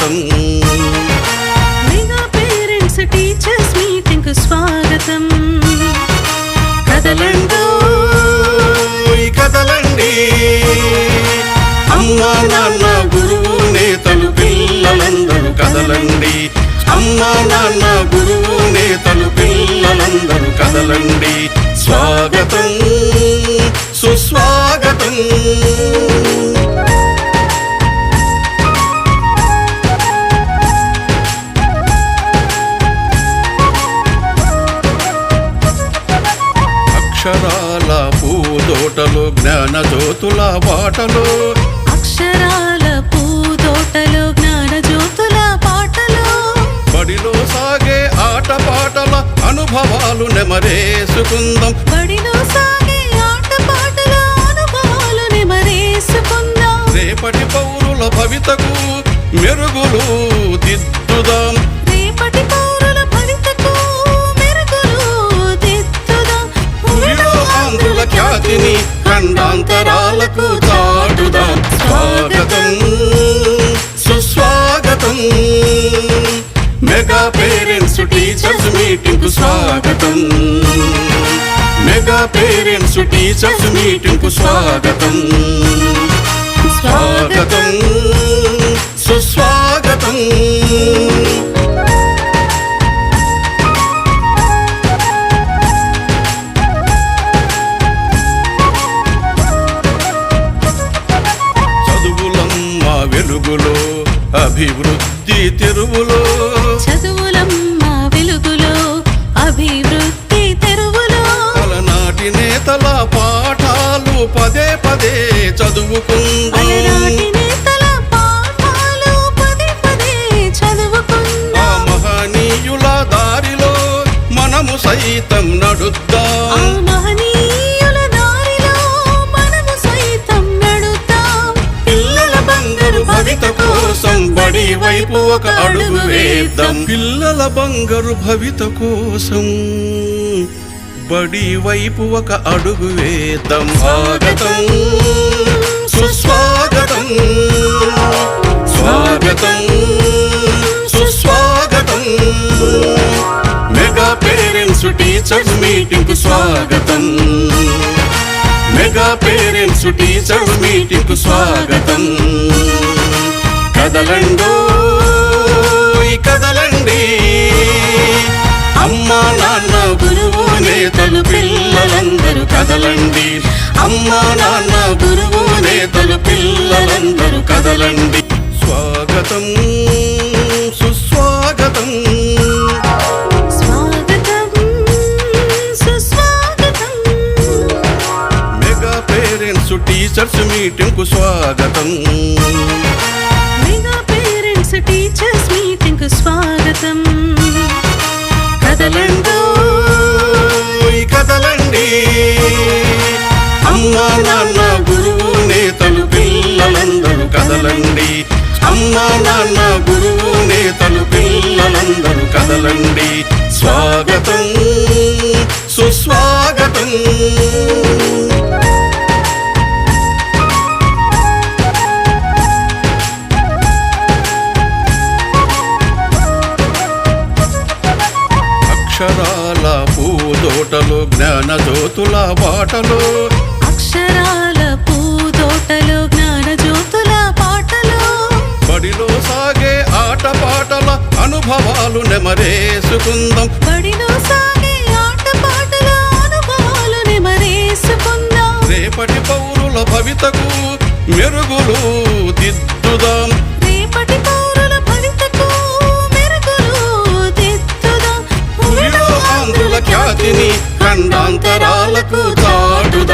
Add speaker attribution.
Speaker 1: స్వాగతం.
Speaker 2: Mega parents teachers meeting కు స్వాగతం.
Speaker 1: కదలండి కదలండి, అమ్మా నాన్న గురువు నేతలు పిల్లలందరూ కదలండి. అమ్మా నాన్న గురువు నేతలు పిల్లలందరూ కదలండి. స్వాగతం సుస్వాగతం. అక్షరాల పూదోటలో జ్ఞాన జ్యోతుల బాటలో,
Speaker 2: అక్షరాల పూదోటలో జ్ఞాన జ్యోతుల పాటలో,
Speaker 1: బడిలో సాగే ఆట పాటల అనుభవాలు నెమరేసుకుందాం.
Speaker 2: బడిలో సాగే ఆట పాటల అనుభవాలు నెమరేసుకుందాం.
Speaker 1: రేపటి పౌరుల భవితకు మెరుగులు దిద్దుదాం.
Speaker 2: రేపటి పౌరుల భవితకు మెరుగులు దిద్దుదాం.
Speaker 1: భూమిలో ఆంధ్రుల ఖ్యాతిని ఖండాంతరాలకు చాటుదాం. స్వాగతం సుస్వాగతం. మెగా పేరెంట్స్ టీచర్స్ మీటింగ్ కు స్వాగతం. మెగా పేరెంట్స్ టీచర్స్ మీటింగ్ కు స్వాగతం. స్వాగతం సుస్వాగతం. చదువులమ్మ వెలుగులో అభివృద్ధి తెరువులో,
Speaker 2: చదువులమ్మ వెలుగులో అభివృద్ధి తెరువులో,
Speaker 1: అలనాటి నేతల పాఠాలు పదే పదే చదువుకుందాం.
Speaker 2: అలనాటి నేతల పాఠాలు పదే పదే చదువుకుందాం.
Speaker 1: ఆ మహనీయుల దారిలో మనము సైతం నడుద్దాం.
Speaker 2: ఆ మహనీయుల దారిలో మనము సైతం నడుద్దాం.
Speaker 1: పిల్లల బంగారు భవిత కోసం బడి వైపు ఒక అడుగు వేద్దాం. పిల్లల బంగారు భవిత కోసం బడి వైపు ఒక అడుగు వేద్దాం. స్వాగతం సుస్వాగతం. స్వాగతం సుస్వాగతం. మెగా పేరెంట్స్ టీచర్స్ మీటింగ్ కు స్వాగతం. మెగా పేరెంట్స్ టీచర్స్ మీటింగ్ కు స్వాగతం. కదలండో కదలండి, అమ్మా నాన్న గురువు నేతలు పిల్లలందరూ కదలండి. అమ్మా నాన్న గురువు నేతలు పిల్లలందరూ కదలండి. స్వాగతం సుస్వాగతం.
Speaker 2: స్వాగతం సుస్వాగతం.
Speaker 1: మెగా పేరెంట్స్ టీచర్స్ మీటింగ్ కు స్వాగతం.
Speaker 2: మెగా పేరెంట్స్ టీచర్స్ మీటింగ్ కు స్వాగతం.
Speaker 1: కదలండి కదలండి, అమ్మా నాన్న గురువు నేతలు పిల్లలందరూ కదలండి. అమ్మా నాన్న గురువు నేతలు పిల్లలందరూ కదలండి. స్వాగతం సుస్వాగతం. అక్షరాల పూదోటలో జ్ఞాన జ్యోతుల బాటలో,
Speaker 2: అక్షరాల పూదోటలో జ్ఞాన జ్యోతుల పాటలో,
Speaker 1: బడిలో సాగే ఆట పాటల అనుభవాలు నెమరేసుకుందాం.
Speaker 2: బడిలో సాగే ఆట పాటల అనుభవాలు నెమరేసుకుందాం.
Speaker 1: రేపటి పౌరుల భవితకు మెరుగులు దిద్దుదాం.
Speaker 2: రేపటి పౌరుల భవితకు మెరుగులు దిద్దుదాం.
Speaker 1: భూమిలో ఆంధ్రుల ఖ్యాతిని ఖండాంతరాలకు చాటుదాం.